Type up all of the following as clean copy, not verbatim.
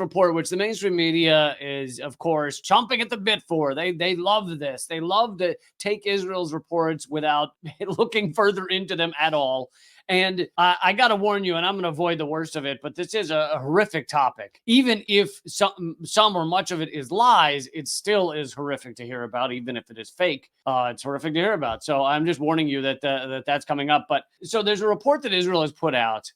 report, which the mainstream media is, of course, chomping at the bit for. They love this. They love to take Israel's reports without looking further into them at all. And I got to warn you, and I'm going to avoid the worst of it, but this is a horrific topic. Even if some or much of it is lies, it still is horrific to hear about, even if it is fake. It's horrific to hear about. So I'm just warning you that that's coming up. But so there's a report that Israel has put out,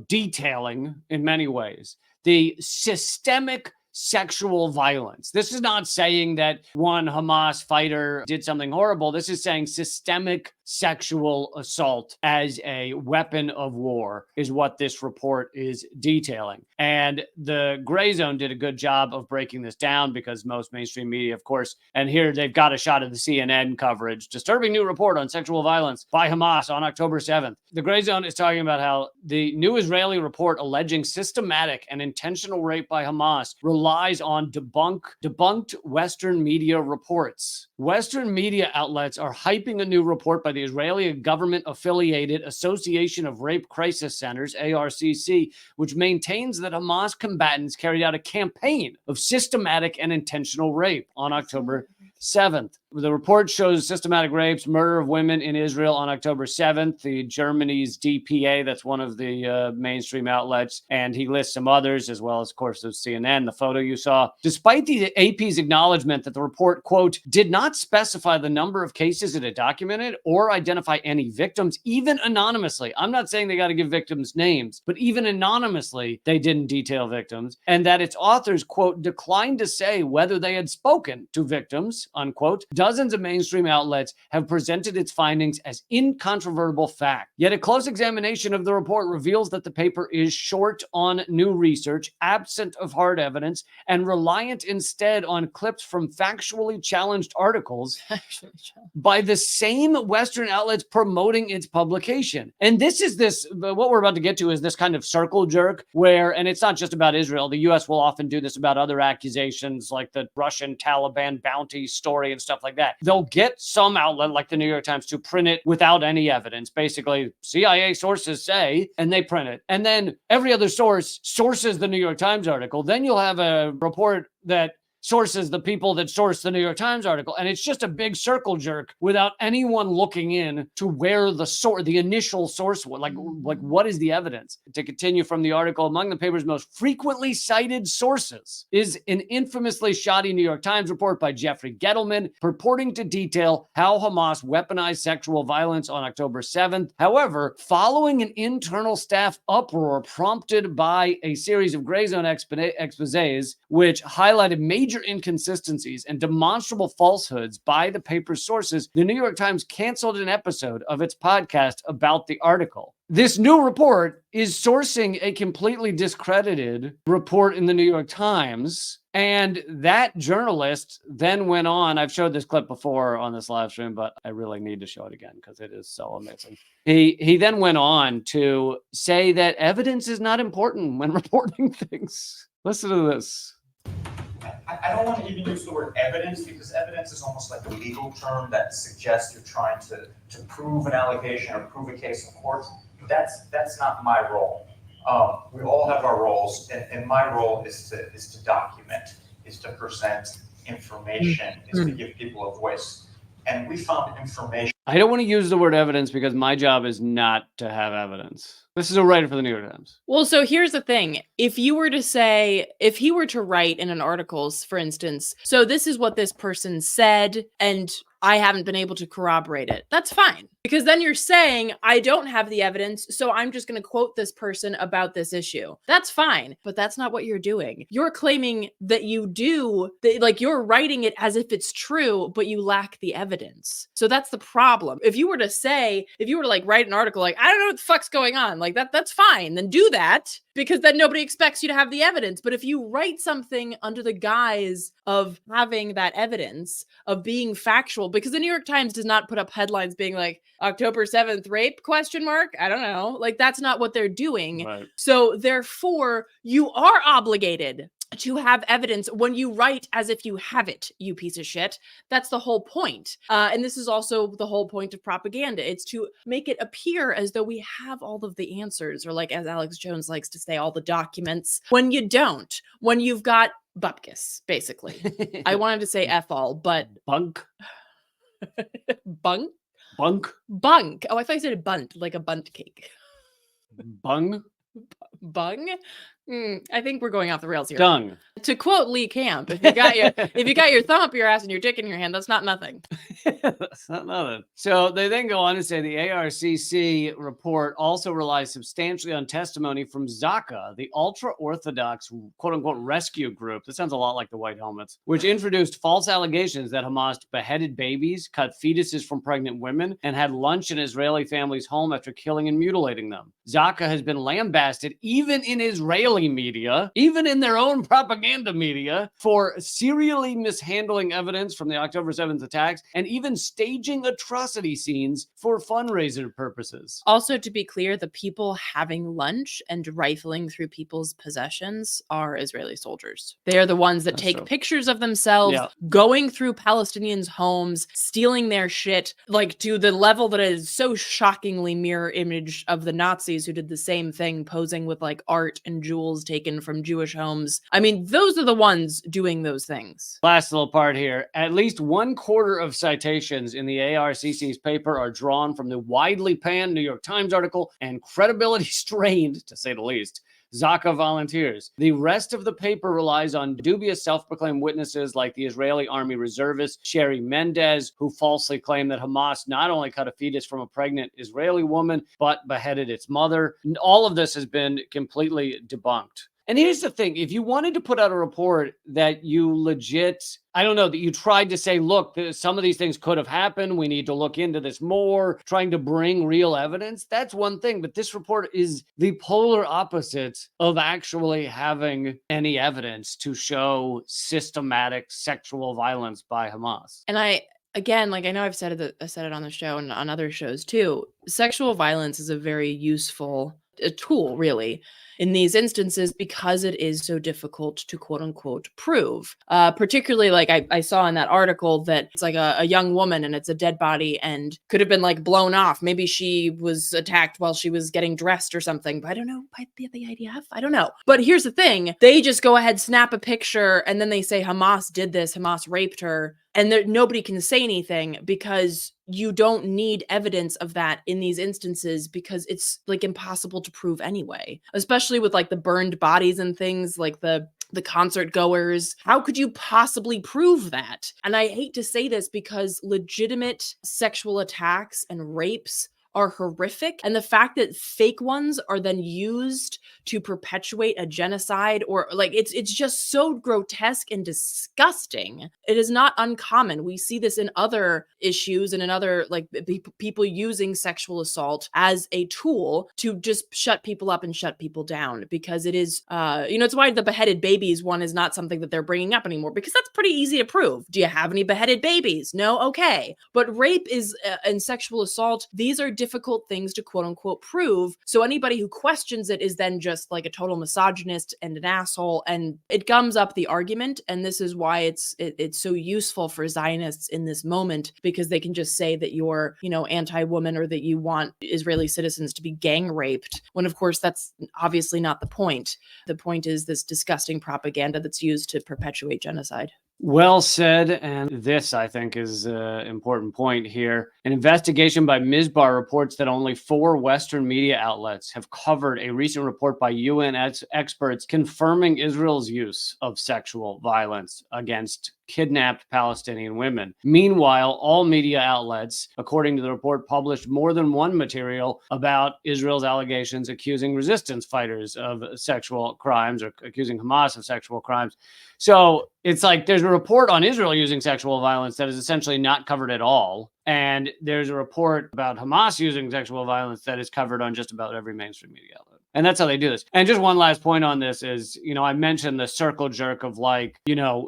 detailing in many ways the systemic sexual violence. This is not saying that one Hamas fighter did something horrible. This is saying systemic sexual assault as a weapon of war is what this report is detailing. And the Gray Zone did a good job of breaking this down because most mainstream media, of course, and here they've got a shot of the CNN coverage. Disturbing new report on sexual violence by Hamas on October 7th. The Gray Zone is talking about how the new Israeli report alleging systematic and intentional rape by Hamas relies on debunked Western media reports. Western media outlets are hyping a new report by the Israeli government-affiliated Association of Rape Crisis Centers, ARCC, which maintains that Hamas combatants carried out a campaign of systematic and intentional rape on October 7th. The report shows systematic rapes, murder of women in Israel on October 7th. The Germany's DPA, that's one of the mainstream outlets, and he lists some others, as well as, of course, of CNN, the photo you saw. Despite the AP's acknowledgement that the report, quote, did not specify the number of cases it had documented or identify any victims, even anonymously. I'm not saying they got to give victims names, but even anonymously, they didn't detail victims, and that its authors, quote, declined to say whether they had spoken to victims, unquote. Dozens of mainstream outlets have presented its findings as incontrovertible fact. Yet a close examination of the report reveals that the paper is short on new research, absent of hard evidence, and reliant instead on clips from factually challenged articles by the same Western outlets promoting its publication. And what we're about to get to is this kind of circle jerk where, and it's not just about Israel, the US will often do this about other accusations like the Russian Taliban bounty story and stuff like that. They'll get some outlet like the New York Times to print it without any evidence. Basically, CIA sources say, and they print it. And then every other source sources the New York Times article. Then you'll have a report that sources the people that source the New York Times article. And it's just a big circle jerk without anyone looking in to where the initial source was. Like what is the evidence? To continue from the article, among the paper's most frequently cited sources is an infamously shoddy New York Times report by Jeffrey Gettleman purporting to detail how Hamas weaponized sexual violence on October 7th. However, following an internal staff uproar prompted by a series of Gray Zone exposés, which highlighted major inconsistencies and demonstrable falsehoods by the paper's sources, the New York Times canceled an episode of its podcast about the article. This new report is sourcing a completely discredited report in the New York Times. And that journalist then went on. I've showed this clip before on this live stream, but I really need to show it again because it is so amazing. He then went on to say that evidence is not important when reporting things. Listen to this. I don't want to even use the word evidence because evidence is almost like a legal term that suggests you're trying to prove an allegation or prove a case in court. That's not my role. We all have our roles, and my role is to document, is to present information, is to give people a voice. And we found information. I don't want to use the word evidence because my job is not to have evidence. This is a writer for the New York Times. Well, so here's the thing. If he were to write in an article, for instance, so this is what this person said, and I haven't been able to corroborate it, that's fine. Because then you're saying, I don't have the evidence, so I'm just going to quote this person about this issue. That's fine, but that's not what you're doing. You're claiming that you do, like you're writing it as if it's true, but you lack the evidence. So that's the problem. If you were to like write an article like, I don't know what the fuck's going on, like that's fine, then do that, because then nobody expects you to have the evidence. But if you write something under the guise of having that evidence, of being factual, because the New York Times does not put up headlines being like, October 7th rape ? I don't know. Like, that's not what they're doing. Right. So therefore, you are obligated to have evidence when you write as if you have it, you piece of shit. That's the whole point. And this is also the whole point of propaganda. It's to make it appear as though we have all of the answers, or like, as Alex Jones likes to say, all the documents, when you don't, when you've got bupkis, basically. I wanted to say F all, but Bunk. bunk? Bunk. Bunk. Oh, I thought you said bunt, like a bunt cake. Bung. Bung? I think we're going off the rails here. Dung. To quote Lee Camp, if you got your thumb up your ass and your dick in your hand, that's not nothing. That's not nothing. So they then go on to say the ARCC report also relies substantially on testimony from Zaka, the ultra-Orthodox quote-unquote rescue group. This sounds a lot like the White Helmets, which introduced false allegations that Hamas beheaded babies, cut fetuses from pregnant women, and had lunch in Israeli families' home after killing and mutilating them. Zaka has been lambasted even in Israeli media, even in their own propaganda media, for serially mishandling evidence from the October 7th attacks and even staging atrocity scenes for fundraiser purposes. Also, to be clear, the people having lunch and rifling through people's possessions are Israeli soldiers. They are the ones that take pictures of themselves going through Palestinians' homes, stealing their shit, like to the level that is so shockingly mirror image of the Nazis who did the same thing, posing with like art and jewels taken from Jewish homes. I mean, those are the ones doing those things. Last little part here. At least 1/4 of citations in the ARCC's paper are drawn from the widely panned New York Times article and credibility strained, to say the least, Zaka volunteers. The rest of the paper relies on dubious self-proclaimed witnesses like the Israeli army reservist Sherry Mendez, who falsely claimed that Hamas not only cut a fetus from a pregnant Israeli woman, but beheaded its mother. All of this has been completely debunked. And here's the thing. If you wanted to put out a report that you legit, I don't know, that you tried to say, look, some of these things could have happened. We need to look into this more, trying to bring real evidence. That's one thing. But this report is the polar opposite of actually having any evidence to show systematic sexual violence by Hamas. And again, like I know I said it on the show and on other shows too. Sexual violence is a very useful tool, really, in these instances because it is so difficult to quote unquote prove. Particularly, like I saw in that article that it's like a young woman and it's a dead body and could have been like blown off. Maybe she was attacked while she was getting dressed or something. But I don't know. By the IDF? I don't know. But here's the thing. They just go ahead, snap a picture, and then they say Hamas did this, Hamas raped her. And nobody can say anything because you don't need evidence of that in these instances because it's like impossible to prove anyway, especially with like the burned bodies and things like the concert goers. How could you possibly prove that? And I hate to say this because legitimate sexual attacks and rapes are horrific. And the fact that fake ones are then used to perpetuate a genocide, or like it's just so grotesque and disgusting. It is not uncommon. We see this in other issues and in other like people using sexual assault as a tool to just shut people up and shut people down because it is, it's why the beheaded babies one is not something that they're bringing up anymore because that's pretty easy to prove. Do you have any beheaded babies? No? Okay. But rape is and sexual assault, these are difficult things to quote unquote prove. So anybody who questions it is then just like a total misogynist and an asshole, and it gums up the argument. And this is why it's so useful for Zionists in this moment, because they can just say that you're, anti-woman or that you want Israeli citizens to be gang raped, when of course that's obviously not the point. The point is this disgusting propaganda that's used to perpetuate genocide. Well said. And this, I think, is an important point here. An investigation by Mizbar reports that only 4 Western media outlets have covered a recent report by UN experts confirming Israel's use of sexual violence against kidnapped Palestinian women. Meanwhile, all media outlets, according to the report, published more than one material about Israel's allegations accusing resistance fighters of sexual crimes or accusing Hamas of sexual crimes. So it's like there's a report on Israel using sexual violence that is essentially not covered at all. And there's a report about Hamas using sexual violence that is covered on just about every mainstream media outlet. And that's how they do this. And just one last point on this is, I mentioned the circle jerk of like,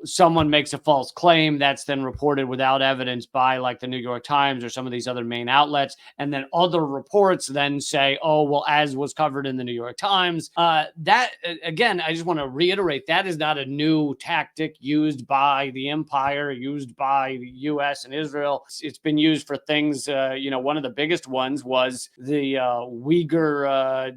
someone makes a false claim that's then reported without evidence by like the New York Times or some of these other main outlets. And then other reports then say, oh, well, as was covered in the New York Times. That, again, I just want to reiterate, that is not a new tactic used by the empire, used by the U.S. and Israel. It's been used for things, one of the biggest ones was the Uyghur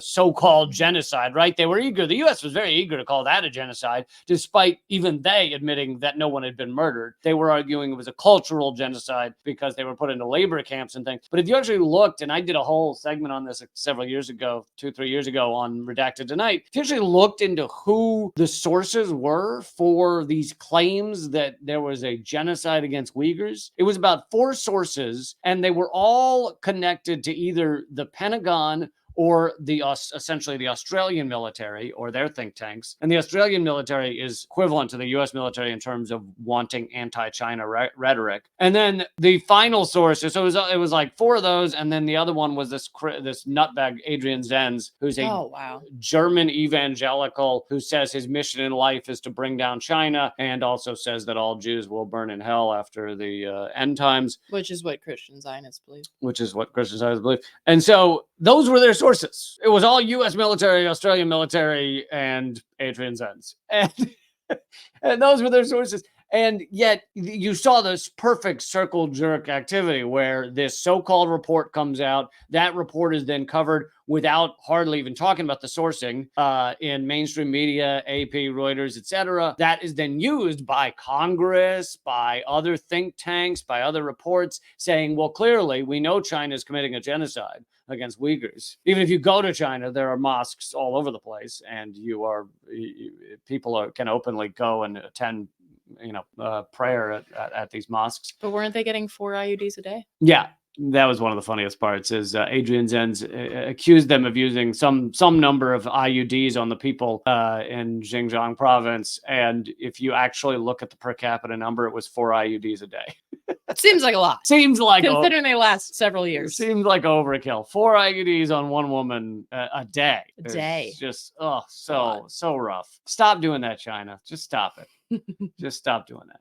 so-called genocide, right? They were eager. The U.S. was very eager to call that a genocide, despite even they admitting that no one had been murdered. They were arguing it was a cultural genocide because they were put into labor camps and things. But if you actually looked, and I did a whole segment on this several years ago, 2-3 years ago on Redacted Tonight, if you actually looked into who the sources were for these claims that there was a genocide against Uyghurs, it was about 4 sources, and they were all connected to either the Pentagon or essentially the Australian military or their think tanks. And the Australian military is equivalent to the US military in terms of wanting anti-China rhetoric. And then the final sources, so it was like 4 of those, and then the other one was this nutbag Adrian Zenz, who's a German evangelical who says his mission in life is to bring down China, and also says that all Jews will burn in hell after the end times. Which is what Christian Zionists believe. And so those were their sources. It was all U.S. military, Australian military, and Adrian Zenz. And those were their sources. And yet you saw this perfect circle jerk activity where this so-called report comes out. That report is then covered without hardly even talking about the sourcing in mainstream media, AP, Reuters, etc. That is then used by Congress, by other think tanks, by other reports saying, well, clearly we know China is committing a genocide against Uyghurs. Even if you go to China, there are mosques all over the place, and people can openly go and attend prayer at these mosques. But weren't they getting 4 IUDs a day? Yeah. That was one of the funniest parts is Adrian Zenz accused them of using some number of IUDs on the people in Xinjiang province. And if you actually look at the per capita number, it was 4 IUDs a day. Seems like a lot. Seems like considering they last several years. Seems like overkill. 4 IUDs on one woman a day. It's just so rough. Stop doing that, China. Just stop it. Just stop doing that.